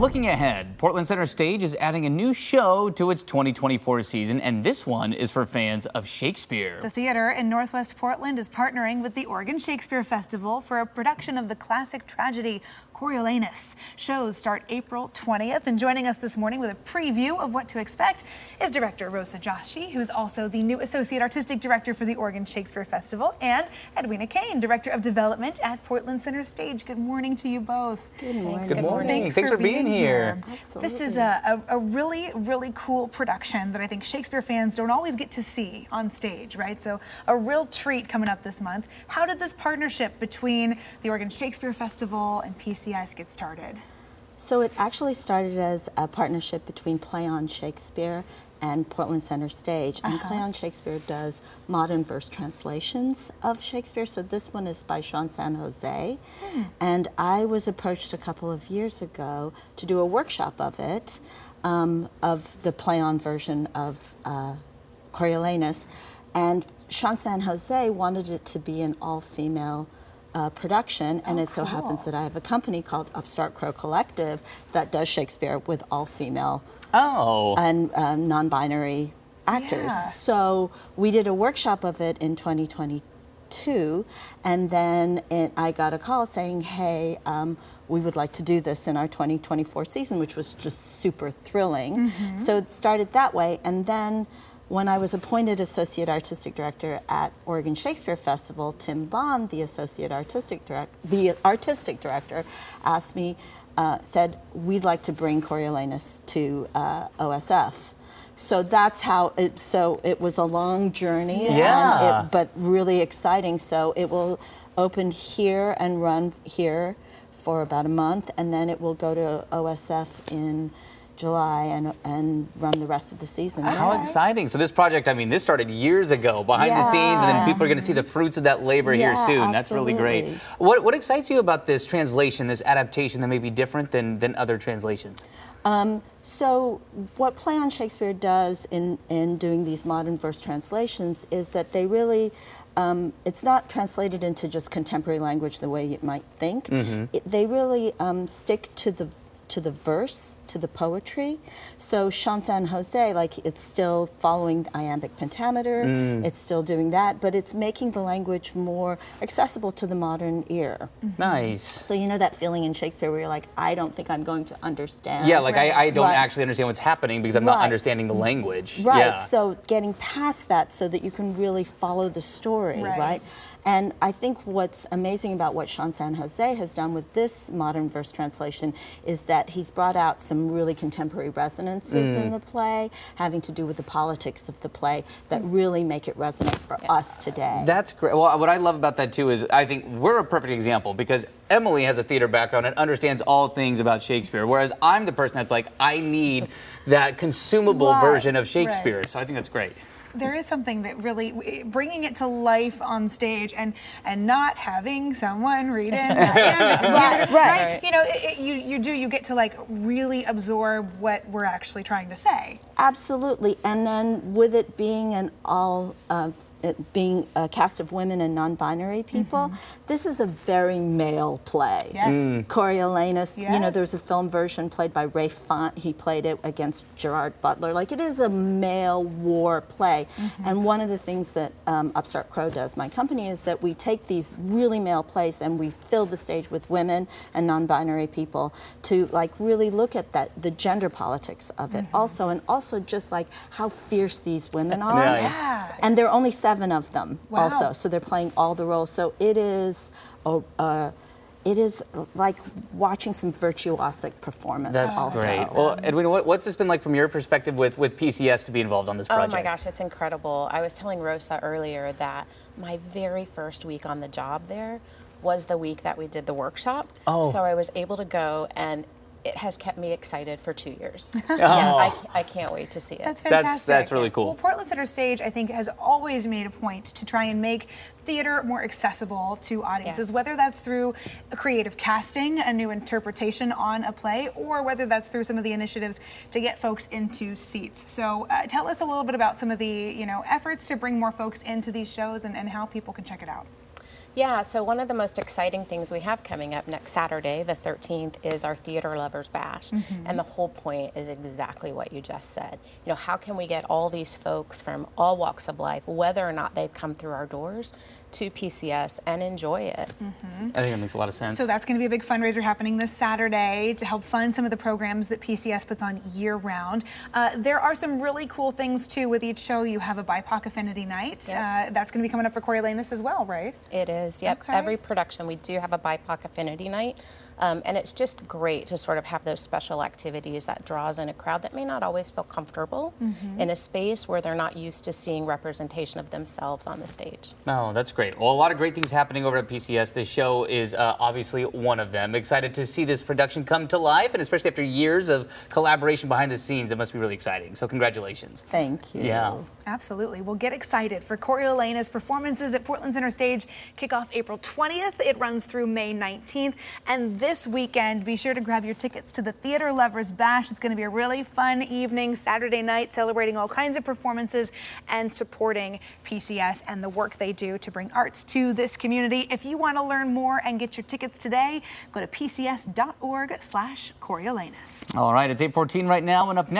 looking ahead, Portland Center Stage is adding a new show to its 2024 season, and this one is for fans of Shakespeare. The theater in Northwest Portland is partnering with the Oregon Shakespeare Festival for a production of the classic tragedy Coriolanus. Shows start April 20th, and joining us this morning with a preview of what to expect is director Rosa Joshi, who's also the new Associate Artistic Director for the Oregon Shakespeare Festival, and Edwina Kane, Director of Development at Portland Center Stage. Good morning to you both. Good morning. Good morning. Thanks for being here. This is a really cool production that I think Shakespeare fans don't always get to see on stage, right? So a real treat coming up this month. How did this partnership between the Oregon Shakespeare Festival and PCS get started? So it actually started as a partnership between Play on Shakespeare and Portland Center Stage. And Play on Shakespeare does modern verse translations of Shakespeare. So this one is by Sean San Jose. And I was approached a couple of years ago to do a workshop of it, of the Play on version of Coriolanus. And Sean San Jose wanted it to be an all-female production, and it so happens that I have a company called Upstart Crow Collective that does Shakespeare with all-female and non-binary actors. So we did a workshop of it in 2022, and then I got a call saying, hey, we would like to do this in our 2024 season, which was just super thrilling. So it started that way, and then when I was appointed Associate Artistic Director at Oregon Shakespeare Festival, Tim Bond, the Artistic Director, asked me, said, we'd like to bring Coriolanus to OSF. So that's how it was a long journey, but really exciting. So it will open here and run here for about a month, and then it will go to OSF in July and run the rest of the season. How exciting. So this project, I mean, this started years ago behind the scenes, and then people are going to see the fruits of that labor here soon. That's really great. What excites you about this translation, this adaptation that may be different than other translations? So what Play on Shakespeare does in doing these modern verse translations is that they really, it's not translated into just contemporary language the way you might think. They really stick to the verse, to the poetry. So Sean San Jose, like, it's still following iambic pentameter, it's still doing that, but it's making the language more accessible to the modern ear. Nice. So you know that feeling in Shakespeare where you're like, I don't think I'm going to understand. Yeah, like I don't actually understand what's happening because I'm not understanding the language. Right, so getting past that so that you can really follow the story, right? And I think what's amazing about what Sean San Jose has done with this modern verse translation is that he's brought out some really contemporary resonances in the play, having to do with the politics of the play that really make it resonate for us today. That's great. Well, what I love about that too is I think we're a perfect example because Emily has a theater background and understands all things about Shakespeare, whereas I'm the person that's like, I need that consumable version of Shakespeare. So I think that's great. There is something that really, bringing it to life on stage and not having someone read it. You know, you get to like really absorb what we're actually trying to say. Absolutely, and then with it being an all, being a cast of women and non-binary people, this is a very male play. Coriolanus, you know, there's a film version played by Ray Font. He played it against Gerard Butler. Like, it is a male war play. And one of the things that Upstart Crow does, my company, is that we take these really male plays and we fill the stage with women and non-binary people to like really look at the gender politics of it also, and also just like how fierce these women are. And there are only 7 of them also, so they're playing all the roles. So it is like watching some virtuosic performance. That's great. Well, Edwina, what's this been like from your perspective with PCS to be involved on this project? Oh my gosh, it's incredible. I was telling Rosa earlier that my very first week on the job there was the week that we did the workshop. So I was able to go, and it has kept me excited for 2 years. I can't wait to see it. That's fantastic. That's really cool. Well, Portland Center Stage, I think, has always made a point to try and make theater more accessible to audiences, whether that's through a creative casting, a new interpretation on a play, or whether that's through some of the initiatives to get folks into seats. So tell us a little bit about some of the efforts to bring more folks into these shows and how people can check it out. Yeah, so one of the most exciting things we have coming up next Saturday, the 13th, is our Theater Lovers Bash. And the whole point is exactly what you just said. You know, how can we get all these folks from all walks of life, whether or not they've come through our doors, to PCS and enjoy it? I think that makes a lot of sense. So that's going to be a big fundraiser happening this Saturday to help fund some of the programs that PCS puts on year-round. There are some really cool things, too, with each show. You have a BIPOC Affinity Night. Yep. That's going to be coming up for Coriolanus as well, right? It is, yep. Okay. Every production, we do have a BIPOC Affinity Night. And it's just great to sort of have those special activities that draws in a crowd that may not always feel comfortable in a space where they're not used to seeing representation of themselves on the stage. Oh, that's great. Well, a lot of great things happening over at PCS. This show is obviously one of them. Excited to see this production come to life, and especially after years of collaboration behind the scenes, it must be really exciting. So congratulations. Thank you. Yeah. Absolutely. Well, get excited for Coriolanus. Performances at Portland Center Stage kick off April 20th. It runs through May 19th. And this weekend, be sure to grab your tickets to the Theater Lovers Bash. It's going to be a really fun evening, Saturday night, celebrating all kinds of performances and supporting PCS and the work they do to bring arts to this community. If you want to learn more and get your tickets today, go to pcs.org/Coriolanus. All right, it's 8:14 right now, and up next.